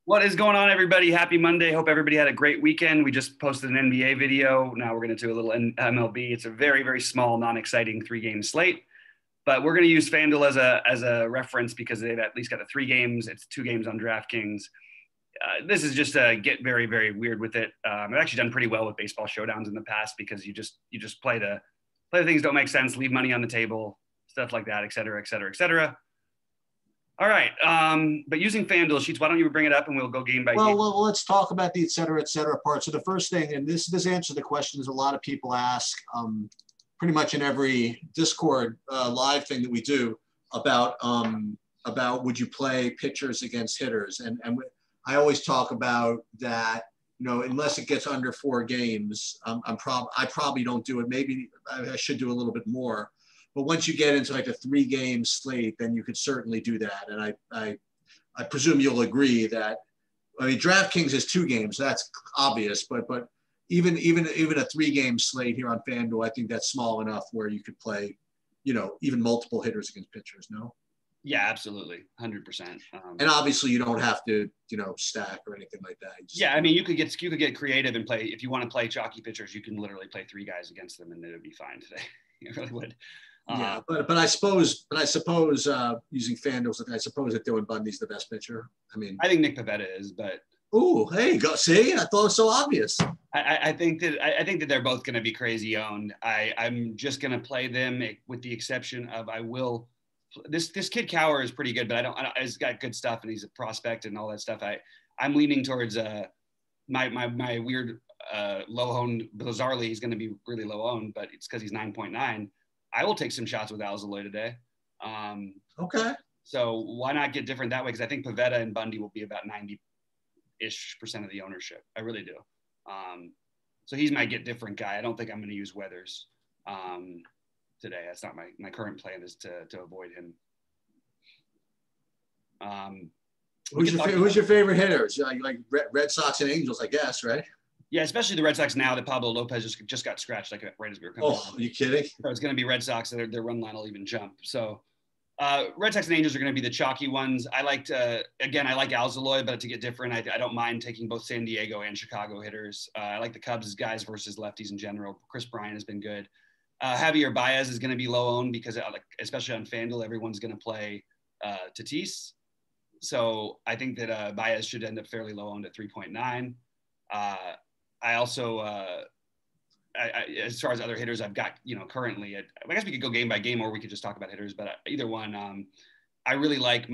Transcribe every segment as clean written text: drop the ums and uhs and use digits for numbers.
What is going on, everybody? Happy Monday. Hope everybody had a great weekend. We just posted an NBA video. Now we're going to do a little MLB. It's a very, very small, non-exciting three-game slate, but we're going to use FanDuel as a reference because they've at least got the three games. It's 2 games on DraftKings. This is just get very, very weird with it. I've actually done pretty well with baseball showdowns in the past because you just play the things don't make sense, leave money on the table, stuff like that, et cetera, et cetera, et cetera. All right. But using FanDuel, Sheets, why don't you bring it up and we'll go game by game. Well, let's talk about the et cetera part. So the first thing, and this answers the questions a lot of people ask pretty much in every Discord live thing that we do about would you play pitchers against hitters? And I always talk about that, unless it gets under 4 games, I probably don't do it. Maybe I should do a little bit more. But once you get into like a 3-game slate, then you could certainly do that. And I presume you'll agree that, DraftKings is 2 games. That's obvious. But even a 3-game slate here on FanDuel, I think that's small enough where you could play, even multiple hitters against pitchers. No. Yeah, absolutely, 100%. And obviously, you don't have to, stack or anything like that. You could get creative and play. If you want to play chalky pitchers, you can literally play 3 guys against them, and it would be fine today. You really would. Yeah, but I suppose using FanDuel, I suppose that Dylan Bundy's the best pitcher. I think Nick Pivetta is, but hey, go see. I thought it was so obvious. I think that they're both going to be crazy owned. I'm just going to play them with the exception of this kid Cower is pretty good, but he's got good stuff and he's a prospect and all that stuff. I'm leaning towards my weird low owned Bizarrely. He's going to be really low owned, but it's because he's 9.9. I will take some shots with Alzolay today. Okay. So why not get different that way? Because I think Pivetta and Bundy will be about 90-ish% of the ownership. I really do. So he's my get different guy. I don't think I'm going to use Weathers today. That's not my current plan is to avoid him. Who's your favorite hitters? Like Red Sox and Angels, I guess, right? Yeah, especially the Red Sox now that Pablo Lopez just got scratched right as we were coming. Oh, are you kidding? So it's going to be Red Sox. Their run line will even jump. So Red Sox and Angels are going to be the chalky ones. I like Alzolay, but to get different, I don't mind taking both San Diego and Chicago hitters. I like the Cubs guys versus lefties in general. Chris Bryant has been good. Javier Baez is going to be low owned because especially on FanDuel, everyone's going to play Tatis. So I think that Baez should end up fairly low owned at 3.9. I also, as far as other hitters I've got, currently, I guess we could go game by game or we could just talk about hitters, but either one, I really like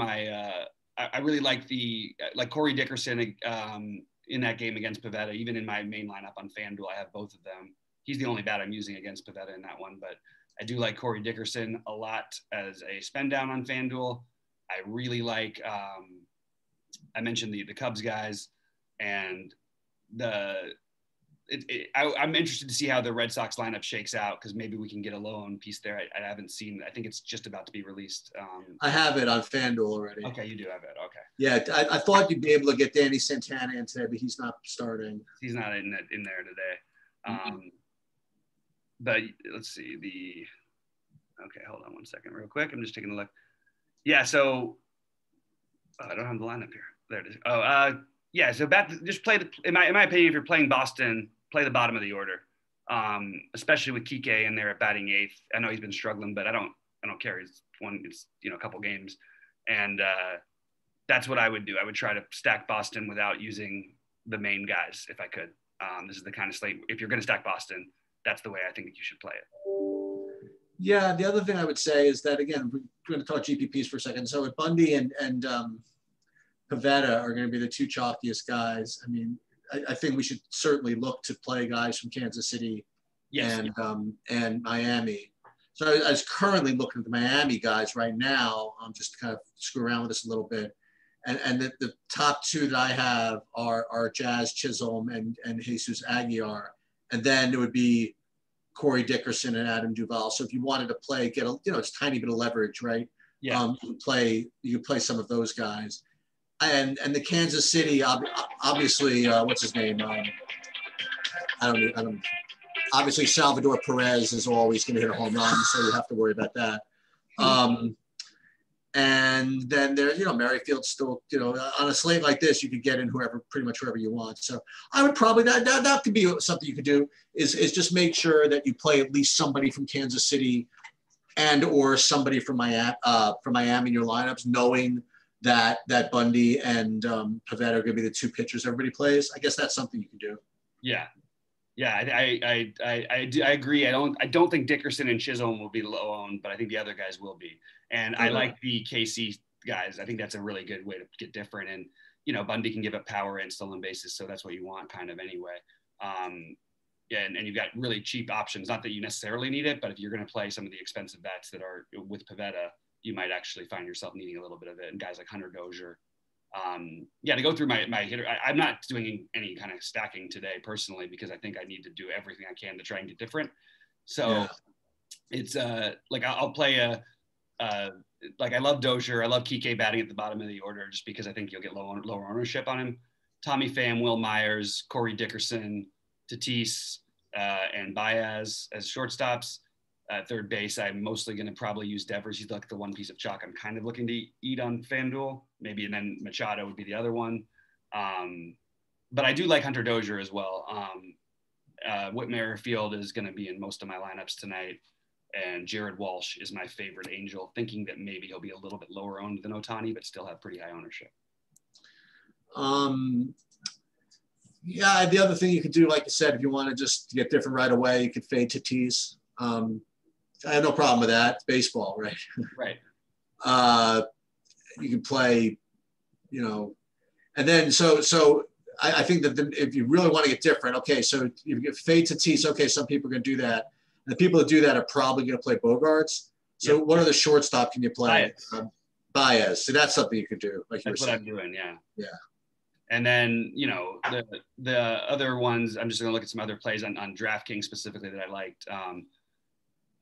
Corey Dickerson in that game against Pivetta. Even in my main lineup on FanDuel, I have both of them. He's the only bat I'm using against Pivetta in that one, but I do like Corey Dickerson a lot as a spend down on FanDuel. I really like, I mentioned the Cubs guys and I'm interested to see how the Red Sox lineup shakes out because maybe we can get a low owned piece there. I haven't seen. I think it's just about to be released. I have it on FanDuel already. Okay, you do have it. Okay. Yeah, I thought you'd be able to get Danny Santana in today, but he's not starting. He's not in there today. But let's see Okay, hold on one second, real quick. I'm just taking a look. Yeah, so I don't have the lineup here. There it is. Yeah, so just play in my opinion, if you're playing Boston, play the bottom of the order, especially with Kike in there at batting 8th. I know he's been struggling, but I don't care. It's a couple games, and that's what I would do. I would try to stack Boston without using the main guys if I could. This is the kind of slate. If you're going to stack Boston, that's the way I think that you should play it. Yeah, the other thing I would say is that again, we're going to talk GPPs for a second. So with Bundy and Pivetta are going to be the 2 chalkiest guys. I think we should certainly look to play guys from Kansas City and Miami. So I was currently looking at the Miami guys right now. I'm just kind of screw around with this a little bit. And the top 2 that I have are Jazz Chisholm and Jesus Aguilar. And then it would be Corey Dickerson and Adam Duvall. So if you wanted to play, get it's a tiny bit of leverage, right? Yeah. You could play some of those guys. And the Kansas City, obviously, what's his name? I don't. Obviously, Salvador Perez is always going to hit a home run, so you have to worry about that. And then there's, Merrifield's still, on a slate like this, you could get in pretty much whoever you want. So I would probably, that could be something you could do is just make sure that you play at least somebody from Kansas City and or somebody from Miami in your lineups, knowing that Bundy and Pivetta are going to be the two pitchers everybody plays. I guess that's something you can do. Yeah. Yeah, I agree. I don't think Dickerson and Chisholm will be low owned, but I think the other guys will be. And I like the KC guys. I think that's a really good way to get different. And Bundy can give up power and stolen bases, so that's what you want kind of anyway. Yeah, and you've got really cheap options. Not that you necessarily need it, but if you're going to play some of the expensive bats that are with Pivetta, you might actually find yourself needing a little bit of it. And guys like Hunter Dozier. To go through my hitter, I'm not doing any kind of stacking today personally because I think I need to do everything I can to try and get different. So it's I'll play I love Dozier. I love Kike batting at the bottom of the order just because I think you'll get lower ownership on him. Tommy Pham, Will Myers, Corey Dickerson, Tatis, and Baez as shortstops. Third base, I'm mostly going to probably use Devers. He's like the one piece of chalk I'm kind of looking to eat on FanDuel, maybe, and then Machado would be the other one. But I do like Hunter Dozier as well. Whit Merrifield is going to be in most of my lineups tonight, and Jared Walsh is my favorite Angel, thinking that maybe he'll be a little bit lower owned than Ohtani, but still have pretty high ownership. The other thing you could do, like you said, if you want to just get different right away, you could fade Tatis. I have no problem with that. It's baseball, right? Right. You can play, and then so I think that if you really want to get different, okay, so you get fade Tatis. Okay, some people are going to do that. And the people that do that are probably going to play Bogarts. So what other shortstop can you play? Baez. So that's something you could do. Like that's what I'm doing. Yeah. Yeah. And then, the other ones, I'm just going to look at some other plays on DraftKings specifically that I liked.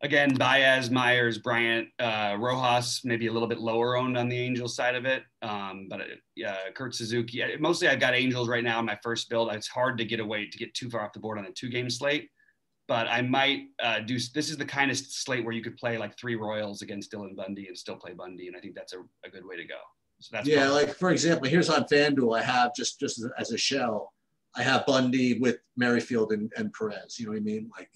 Again, Baez, Myers, Bryant, Rojas, maybe a little bit lower owned on the Angels side of it. But Kurt Suzuki. Mostly I've got Angels right now in my first build. It's hard to get too far off the board on a 2-game slate. But I might this is the kind of slate where you could play like 3 Royals against Dylan Bundy and still play Bundy. And I think that's a good way to go. So that's like, for example, here's on FanDuel, I have just as a shell, I have Bundy with Merrifield and Perez. You know what I mean? Like,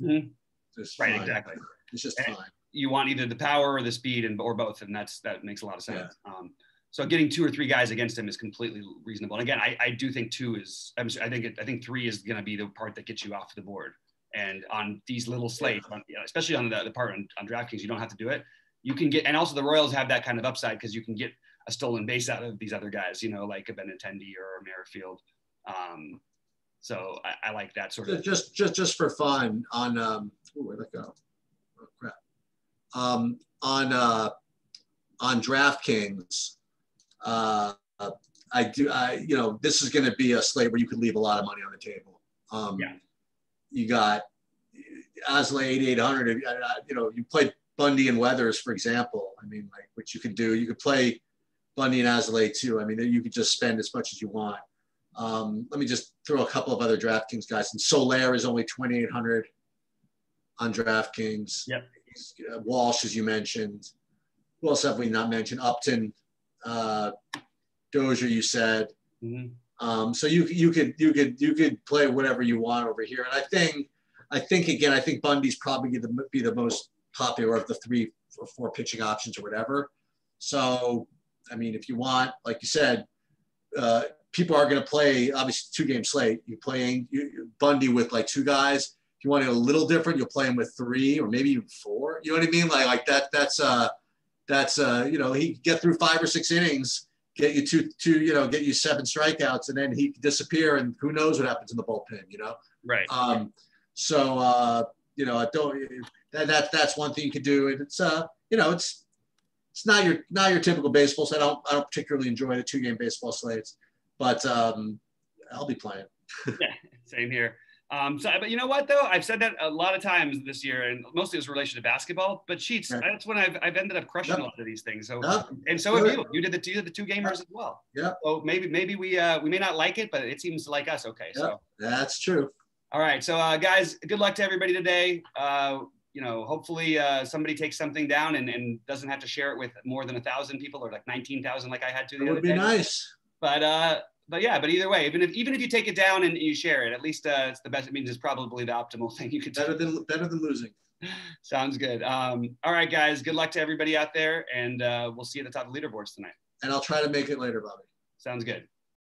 right, exactly. It's just fine. You want either the power or the speed or both, and that makes a lot of sense. Yeah. So getting 2 or 3 guys against him is completely reasonable. And again, I do think 2 is. I think 3 is going to be the part that gets you off the board. And on these little slates, especially on the part on DraftKings, you don't have to do it. You can get, and also the Royals have that kind of upside because you can get a stolen base out of these other guys, like a Benintendi or a Merrifield. So I like that sort of. Just for fun on where'd that go? Oh, crap. On DraftKings, this is going to be a slate where you could leave a lot of money on the table. You got Aslay 8,800. You play Bundy and Weathers, for example. I mean, like, which you could do. You could play Bundy and Aslay too. I mean, you could just spend as much as you want. Let me just throw a couple of other DraftKings guys. And Soler is only 2,800 on DraftKings. Yep. Walsh, as you mentioned. Who else have we not mentioned? Upton, Dozier, you said. Mm-hmm. So you could play whatever you want over here. And I think Bundy's probably going to be the most popular of the 3 or 4 pitching options or whatever. So, I mean, if you want, like you said, people are going to play, obviously, 2-game slate. You're playing Bundy with like 2 guys. If you want it a little different, you'll play him with 3 or maybe even 4. You know what I mean? Like that's he get through 5 or 6 innings, get you get you 7 strikeouts, and then he disappear, and who knows what happens in the bullpen, Right. That's one thing you could do. And it's not your typical baseball slate. I don't particularly enjoy the 2-game baseball slates, but I'll be playing. Yeah, same here. But you know what though? I've said that a lot of times this year, and mostly it's in relation to basketball. But Sheets, that's when I've ended up crushing a lot of these things. So and so have you. You did the 2-gamers as well. Yeah. So maybe we may not like it, but it seems to like us. Okay. So that's true. All right. So guys, good luck to everybody today. you know, hopefully somebody takes something down and doesn't have to share it with more than 1,000 people or like 19,000 like I had to. That would be nice. But yeah, but either way, even if you take it down and you share it, at least it's the best. It means it's probably the optimal thing you could do. Better than losing. Sounds good. All right, guys. Good luck to everybody out there, and we'll see you at the top of the leaderboards tonight. And I'll try to make it later, Bobby. Sounds good.